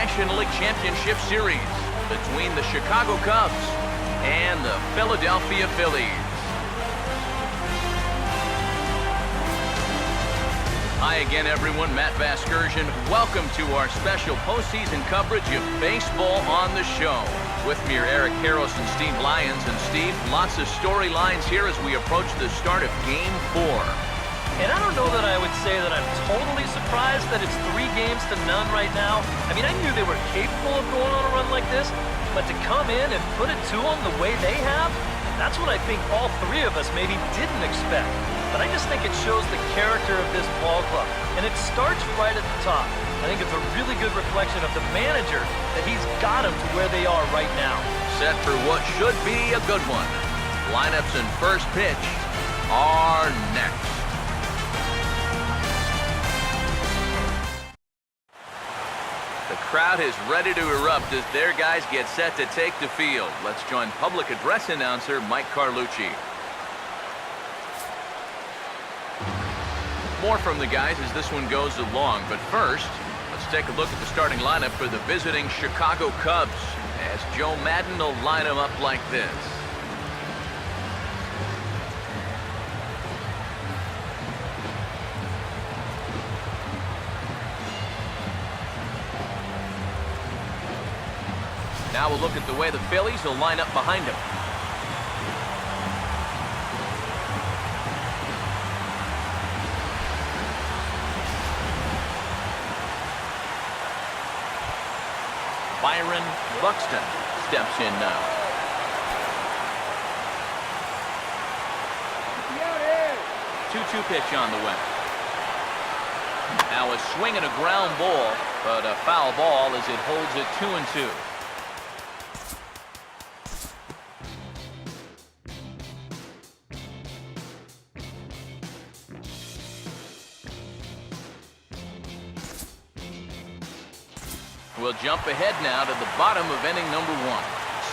National League Championship Series between the Chicago Cubs and the Philadelphia Phillies. Hi again, everyone. Matt Vasgersian. Welcome to our special postseason coverage of baseball on the show. With me are Eric Karros and Steve Lyons. And Steve, lots of storylines here as we approach the start of Game 4. And I don't know that I would say that I'm totally surprised that it's 3 games to none right now. I mean, I knew they were capable of going on a run like this, but to come in and put it to them the way they have, that's what I think all 3 of us maybe didn't expect. But I just think it shows the character of this ball club. And it starts right at the top. I think it's a really good reflection of the manager that he's got them to where they are right now. Set for what should be a good one. Lineups and first pitch are next. The crowd is ready to erupt as their guys get set to take the field. Let's join public address announcer Mike Carlucci. More from the guys as this one goes along, but first, let's take a look at the starting lineup for the visiting Chicago Cubs as Joe Maddon will line them up like this. Now we'll look at the way the Phillies will line up behind him. Byron Buxton steps in now. Two-two pitch on the way. Now a swing and a ground ball, but a foul ball as it holds it 2-2. We'll jump ahead now to the bottom of inning number 1.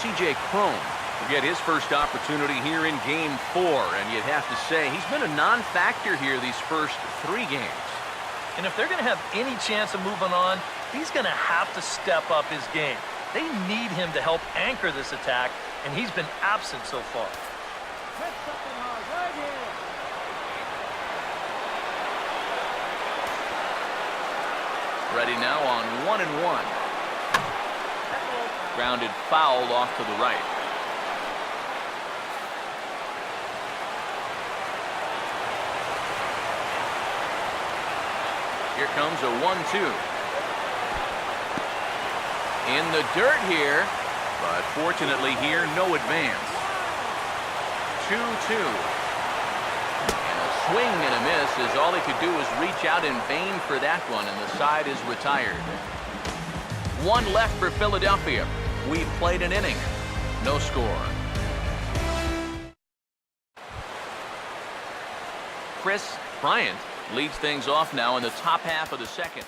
C.J. Cron will get his first opportunity here in Game 4, and you'd have to say he's been a non-factor here these first 3 games. And if they're going to have any chance of moving on, he's going to have to step up his game. They need him to help anchor this attack, and he's been absent so far. Ready now on 1-1. Grounded foul off to the right. Here comes a 1-2. In the dirt here, but fortunately here, no advance. 2-2. Swing and a miss as all he could do was reach out in vain for that one, and the side is retired. 1 left for Philadelphia. We've played an inning. No score. Chris Bryant leads things off now in the top half of the second.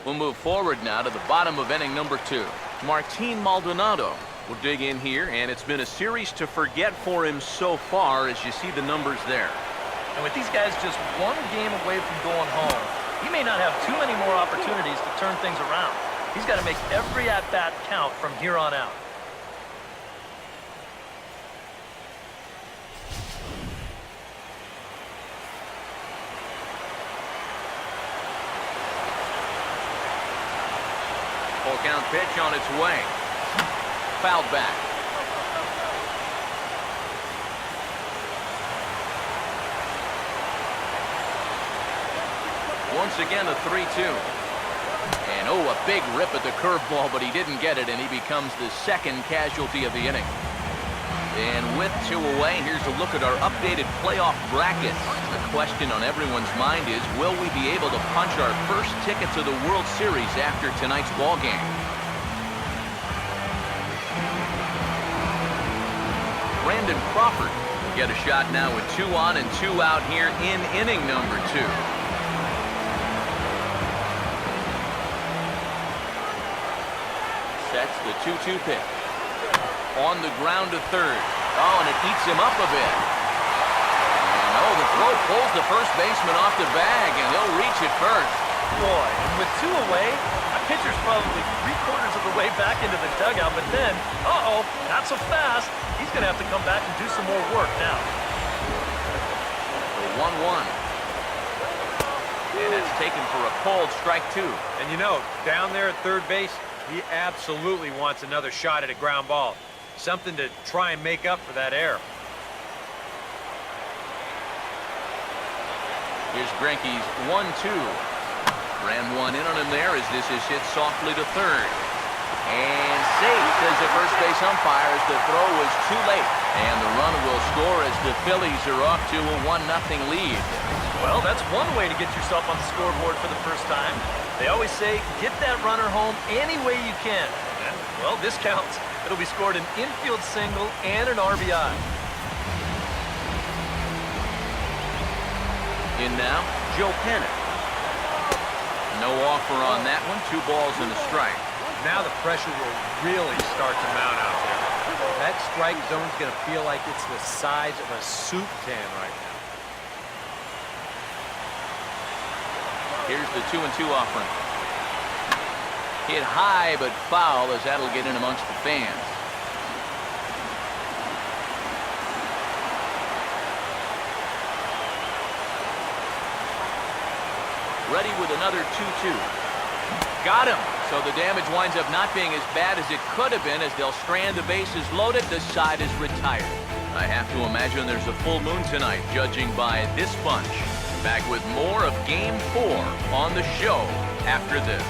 We'll move forward now to the bottom of inning number 2. Martin Maldonado will dig in here, and it's been a series to forget for him so far as you see the numbers there. And with these guys just 1 game away from going home, he may not have too many more opportunities to turn things around. He's got to make every at-bat count from here on out. Full count pitch on its way. Fouled back. Once again a 3-2. And oh, a big rip at the curveball, but he didn't get it, and he becomes the second casualty of the inning. And with 2 away, here's a look at our updated playoff bracket. The question on everyone's mind is, will we be able to punch our first ticket to the World Series after tonight's ball game? Brandon Crawford will get a shot now with 2 on and 2 out here in inning number 2. That's the 2-2 pitch. On the ground to third. Oh, and it eats him up a bit. And oh, the throw pulls the first baseman off the bag, and he'll reach it first. Boy, and with 2 away, a pitcher's probably 3/4 of the way back into the dugout, but then, not so fast. He's going to have to come back and do some more work now. The 1-1. And that's taken for a called strike 2. And you know, down there at third base, he absolutely wants another shot at a ground ball. Something to try and make up for that error. Here's Greinke's 1-2. Ran one in on him there as this is hit softly to third. And safe, says the first base umpire, as the throw was too late. And the run will score as the Phillies are off to a 1-0 lead. Well, that's one way to get yourself on the scoreboard for the first time. They always say, get that runner home any way you can. And, well, this counts. It'll be scored an infield single and an RBI. In now, Joe Pennant. No offer on that one. 2 balls and a strike. Now the pressure will really start to mount out there. That strike zone's going to feel like it's the size of a soup can right now. Here's the 2-2 offering. Hit high but foul as that'll get in amongst the fans. Ready with another 2-2. Got him. So the damage winds up not being as bad as it could have been as they'll strand the bases loaded. The side is retired. I have to imagine there's a full moon tonight, judging by this bunch. Back with more of Game 4 on the show after this.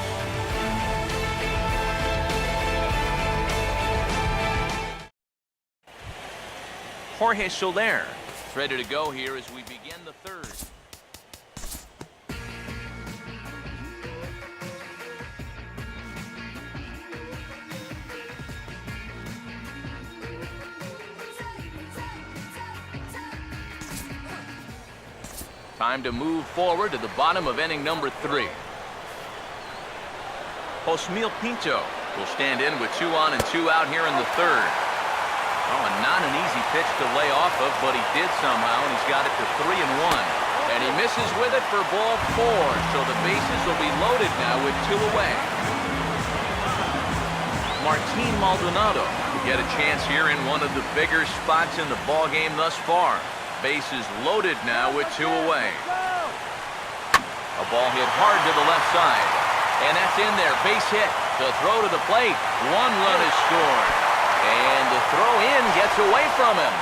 Jorge Soler is ready to go here as we begin the third. Time to move forward to the bottom of inning number 3. Josmil Pinto will stand in with 2 on and 2 out here in the third. Oh, and not an easy pitch to lay off of, but he did somehow, and he's got it to 3-1. And he misses with it for ball 4, so the bases will be loaded now with 2 away. Martin Maldonado will get a chance here in one of the bigger spots in the ballgame thus far. Bases loaded now with 2 away. A ball hit hard to the left side. And that's in there. Base hit. The throw to the plate. 1 run is scored. And the throw in gets away from him.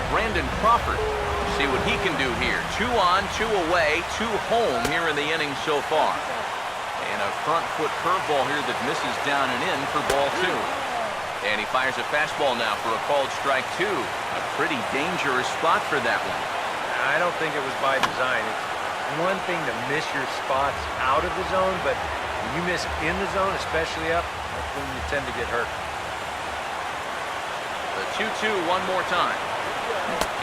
Brandon Crawford. See what he can do here. 2 on, 2 away, 2 home here in the inning so far. And a front foot curveball here that misses down and in for ball 2. And he fires a fastball now for a called strike 2. A pretty dangerous spot for that one. I don't think it was by design. It's one thing to miss your spots out of the zone, but when you miss in the zone, especially up, that's when you tend to get hurt. The 2-2 one more time.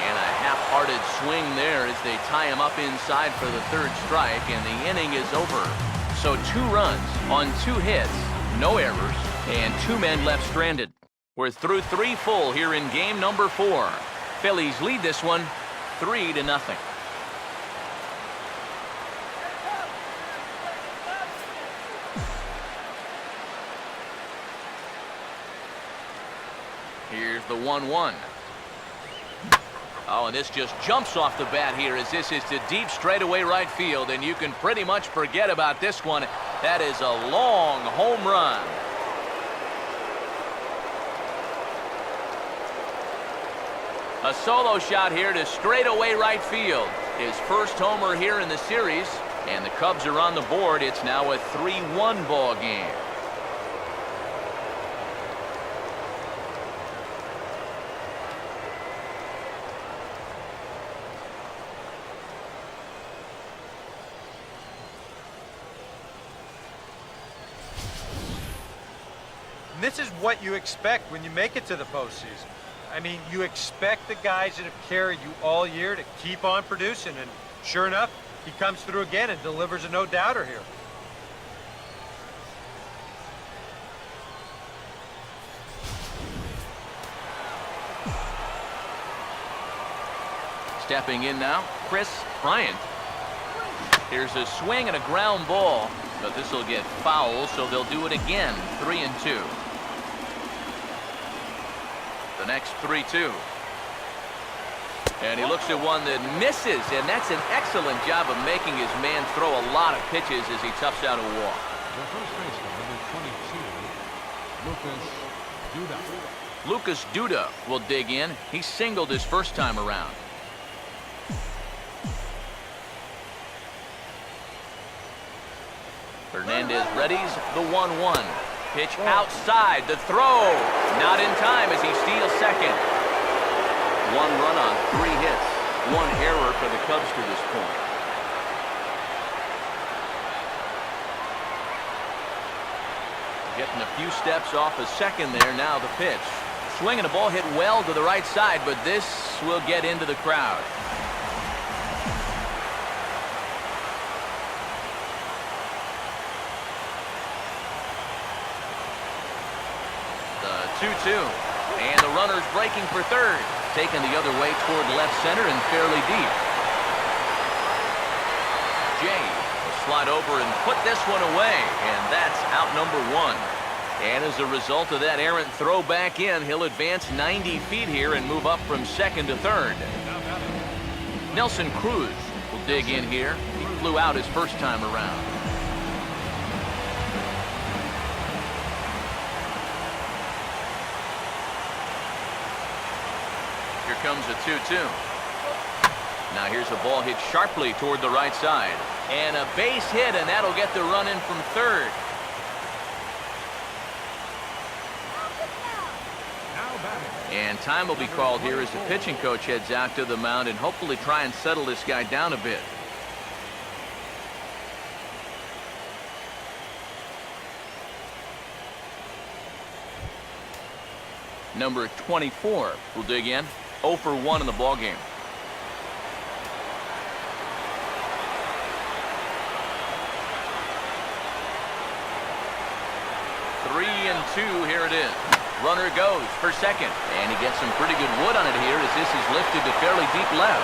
And a half-hearted swing there as they tie him up inside for the 3rd strike, and the inning is over. So 2 runs on 2 hits, no errors, and 2 men left stranded. We're through 3 full here in game number 4. Phillies lead this one 3-0. Here's the 1-1. Oh, and this just jumps off the bat here as this is to deep straightaway right field, and you can pretty much forget about this one. That is a long home run. A solo shot here to straightaway right field. His first homer here in the series, and the Cubs are on the board. It's now a 3-1 ball game. And this is what you expect when you make it to the postseason. I mean, you expect the guys that have carried you all year to keep on producing, and sure enough, he comes through again and delivers a no-doubter here. Stepping in now, Chris Bryant. Here's a swing and a ground ball, but this will get foul, so they'll do it again. 3-2. The next 3-2. And he looks at one that misses, and that's an excellent job of making his man throw a lot of pitches as he toughs out a walk. The first baseman, number 22, Lucas Duda will dig in. He singled his first time around. Hernandez readies the 1-1. Pitch outside, the throw. Not in time as he steals second. 1 run on 3 hits. 1 error for the Cubs to this point. Getting a few steps off a second there. Now the pitch. Swinging a ball hit well to the right side, but this will get into the crowd. The 2-2. And the runner's breaking for third. Taken the other way toward left center and fairly deep. Jay will slide over and put this one away, and that's out number 1. And as a result of that errant throw back in, he'll advance 90 feet here and move up from second to third. Nelson Cruz will dig in here. He flew out his first time around. Here comes a 2-2. Now here's a ball hit sharply toward the right side. And a base hit, and that'll get the run in from third. And time will be called here as the pitching coach heads out to the mound and hopefully try and settle this guy down a bit. Number 24 will dig in. 0 for 1 in the ballgame. 3-2, here it is. Runner goes for second, and he gets some pretty good wood on it here as this is lifted to fairly deep left.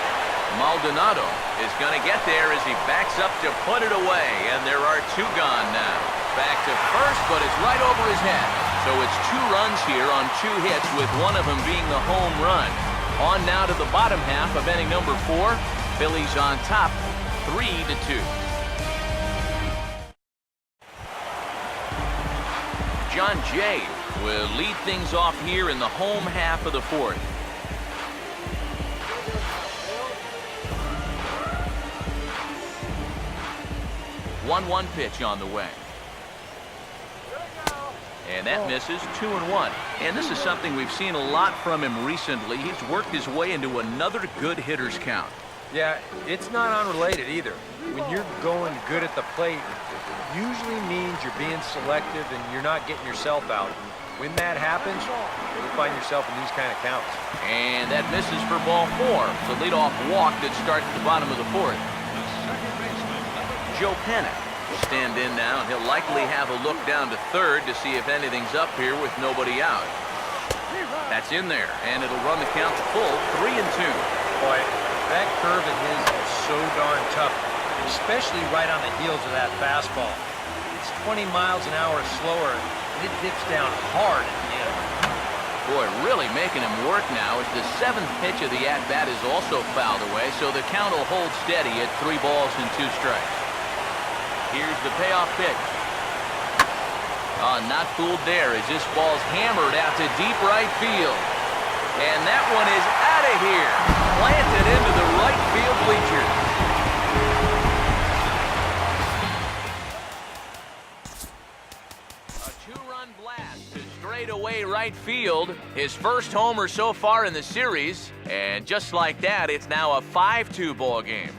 Maldonado is going to get there as he backs up to put it away, and there are 2 gone now. Back to first, but it's right over his head. So it's 2 runs here on 2 hits, with one of them being the home run. On now to the bottom half of inning number 4. Phillies on top, 3-2. John Jay will lead things off here in the home half of the 4th. One pitch on the way. And that misses. 2-1. And this is something we've seen a lot from him recently. He's worked his way into another good hitter's count. Yeah, it's not unrelated either. When you're going good at the plate, it usually means you're being selective and you're not getting yourself out. When that happens, you'll find yourself in these kind of counts. And that misses for ball 4. The leadoff walk that starts at the bottom of the 4th. Joe Panic will stand in now, and he'll likely have a look down to third to see if anything's up here with nobody out. That's in there, and it'll run the count to full. 3-2. Boy, that curve of his is so darn tough, especially right on the heels of that fastball. It's 20 miles an hour slower, and it dips down hard at the end. Boy, really making him work now as the 7th pitch of the at-bat is also fouled away, so the count will hold steady at 3 balls and 2 strikes. Here's the payoff pitch. Oh, not fooled there as this ball's hammered out to deep right field. And that one is out of here. Planted into the right field bleachers. A 2-run blast to straightaway right field. His first homer so far in the series. And just like that, it's now a 5-2 ball game.